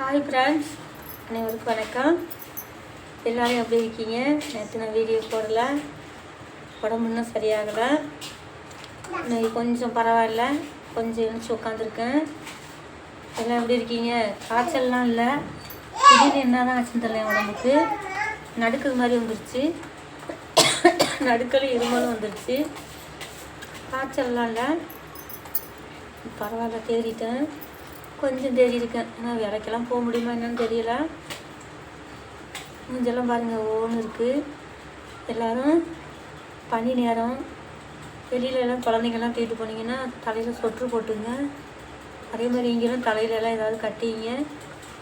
Hi friends, அனைவருக்கும் வணக்கம். எல்லோரும் எப்படி இருக்கீங்க? நேற்று நான் வீடியோ போடல, உடம்பு இன்னும் சரியாகலை. இன்னைக்கு கொஞ்சம் பரவாயில்ல, கொஞ்சம் எழுந்துச்சு உட்காந்துருக்கேன். எல்லாம் எப்படி இருக்கீங்க? காய்ச்சல்லாம் இல்லை, திடீர்னு என்ன தான் ஆச்சுன்னு தெரியல. உடம்புக்கு நடுக்கிறது மாதிரி வந்துருச்சு, நடுக்கலும் இருமலும் வந்துருச்சு. காய்ச்சல்லாம் இல்லை, பரவாயில்ல, தேறிட்டேன், கொஞ்சம் தேறி இருக்கேன். ஆனால் வேலைக்கெல்லாம் போக முடியுமா என்னன்னு தெரியல. மூஞ்செல்லாம் பாருங்கள் ஓன்னு இருக்குது. எல்லோரும் பனி நேரம் வெளியிலலாம் குழந்தைங்கள்லாம் தூக்கிட்டு போனீங்கன்னா தலையில் சொட்டு போட்டுங்க. அதே மாதிரி இங்கேயும் தலையிலலாம் ஏதாவது கட்டிங்க.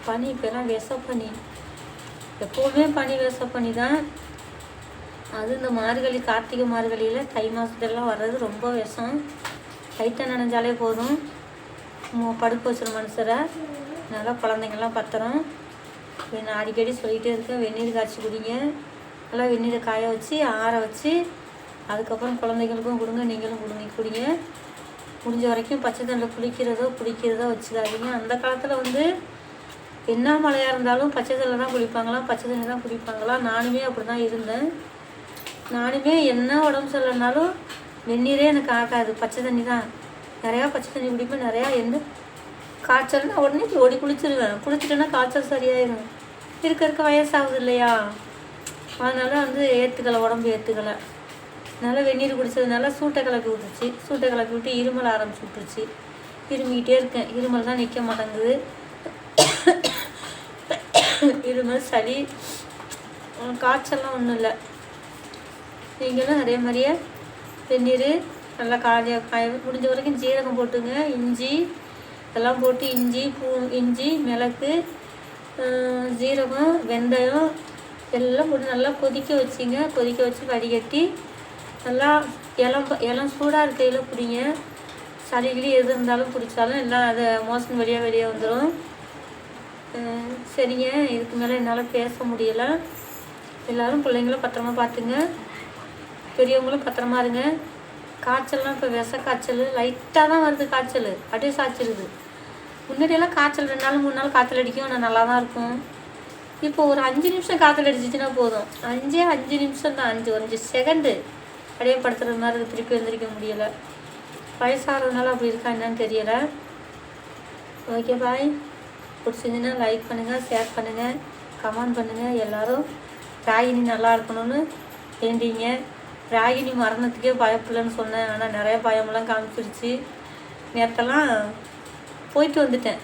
பனி இப்போலாம் விஷப்பனி, எப்போவுமே பனி விஷப்பனி தான். அது இந்த மார்கழி, கார்த்திகை மார்கழியில் தை மாதத்துலலாம் வர்றது ரொம்ப விஷம். லைட்டாக நனைஞ்சாலே போதும் படுக்க வச்சுரு மனுஷரை. நல்லா குழந்தைங்கள்லாம் பத்திரம். நான் அடிக்கடி சொல்லிகிட்டே இருக்கேன், வெந்நீர் காய்ச்சி குடிங்க. நல்லா வெந்நீரை காய வச்சு ஆற வச்சு அதுக்கப்புறம் குழந்தைங்களுக்கும் கொடுங்க, நீங்களும் குடிங்க. முடிஞ்ச வரைக்கும் பச்சை தண்ணியில் குடிக்கிறதோ வச்சுக்காதீங்க. அந்த காலத்தில் என்ன மழையாக இருந்தாலும் பச்சை தண்ணியில் தான் குளிப்பாங்களாம், பச்சை தண்ணி தான் குடிப்பாங்களாம். நானுமே அப்படி தான் இருந்தேன். நானுமே என்ன உடம்பு சரியில்லைனாலும் வெந்நீரே எனக்கு ஆகாது, பச்சை தண்ணி தான். நிறையா பச்சை தண்ணி குடிப்பேன். நிறையா எந்த காய்ச்சல்னா உடனே ஓடி குளிச்சிருவேன். குளிச்சுட்டேன்னா காய்ச்சல் சரியாயிடும். இருக்க வயசாகுது இல்லையா, அதனால் ஏற்றுக்கலை, உடம்பு ஏற்றுக்கலை. நல்லா வெந்நீர் குடித்ததுனால சூட்டை கிளப்பி விட்டுருச்சு. சூட்டை கிளப்பி விட்டு இருமல் ஆரம்பிச்சு விட்டுருச்சு. இருமிக்கிட்டே இருக்கேன், இருமல் தான் நிற்க மாட்டேங்குது. இருமல், சளி, காய்ச்சல்லாம் ஒன்றும் இல்லை. நீங்களும் அதே மாதிரியே வெந்நீர் நல்லா காய முடிஞ்ச வரைக்கும் ஜீரகம் போட்டுங்க, இஞ்சி இதெல்லாம் போட்டு இஞ்சி மிளகு ஜீரகம் வெந்தயம் எல்லாம் போட்டு நல்லா கொதிக்க வச்சிங்க. கொதிக்க வச்சு வடிகட்டி நல்லா இளம் சூடாக இருக்கையில் குடிங்க. சளிகிளி எது இருந்தாலும் குடித்தாலும் எல்லாம் அதை மோசம் வெளியே வந்துடும். சரிங்க, இதுக்கு மேலே என்னால் பேச முடியலை. எல்லோரும் பிள்ளைங்கள பத்திரமா பார்த்துங்க, பெரியவங்களும் பத்திரமா இருங்க. காய்ச்சல்லாம் இப்போ விஷ காய்ச்சல் லைட்டாக தான் வருது. காய்ச்சல் அப்படியே சாய்ச்சிருது. முன்னாடியெல்லாம் காய்ச்சல் 2 நாள் 3 நாள் காய்ச்சல் அடிக்கும், நான் நல்லா தான் இருக்கும். இப்போ ஒரு 5 நிமிஷம் காய்ச்சல் அடிச்சிச்சின்னா போதும். 5 நிமிஷம் தான், 5 செகண்டு அப்படியே படுத்துறது மாதிரி இருக்குது. திருப்பி எழுந்திரிக்க முடியலை. வயசாகிறதுனால அப்படி இருக்கா என்னன்னு தெரியலை. Okay bye. பிடிச்சிருந்துன்னா லைக் பண்ணுங்கள், ஷேர் பண்ணுங்கள், கமெண்ட் பண்ணுங்கள். எல்லோரும் ராகினி நல்லா இருக்கணும்னு வேண்டிங்க. ராகினி மரணத்துக்கே பயப்பில்லைன்னு சொன்னேன், ஆனால் நிறைய பயமெல்லாம் காமிச்சிருச்சு. நேரத்தெல்லாம் போயிட்டு வந்துட்டேன்.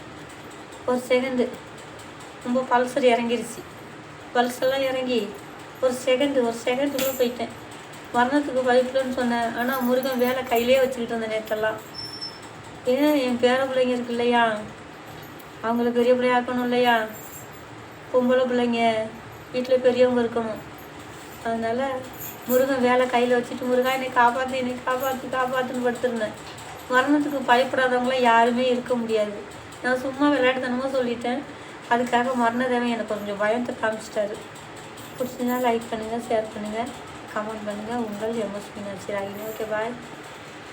ஒரு செகண்டு ரொம்ப பல்சர் இறங்கிருச்சு. பல்செல்லாம் இறங்கி ஒரு செகண்டுக்குள்ளே போயிட்டேன். மரணத்துக்கு பயப்பில்லைன்னு சொன்னேன், ஆனால் முருகன் வேலை கையிலே வச்சுக்கிட்டு இருந்தேன் நேரத்தெல்லாம். ஏன் என் பேர பிள்ளைங்க இருக்கு இல்லையா, அவங்கள பெரிய பிள்ளையாக்கணும் இல்லையா. பொம்பளை பிள்ளைங்க வீட்டில் பெரியவங்க இருக்கணும். அதனால் முருகன் வேலை கையில் வச்சுட்டு, முருகா என்னை காப்பாற்றுன்னு படுத்துருந்தேன். மரணத்துக்கு பயப்படாதவங்களாம் யாருமே இருக்க முடியாது. நான் சும்மா விளையாட்டுத்தனமாக சொல்லிட்டேன். அதுக்காக மரண தேவன் எனக்கு கொஞ்சம் பயத்தை காமிச்சிட்டாரு. பிடிச்சிங்கன்னா லைக் பண்ணுங்கள், ஷேர் பண்ணுங்கள், கமெண்ட் பண்ணுங்கள். உங்கள் MS Meenakshi Ragini. Okay bye.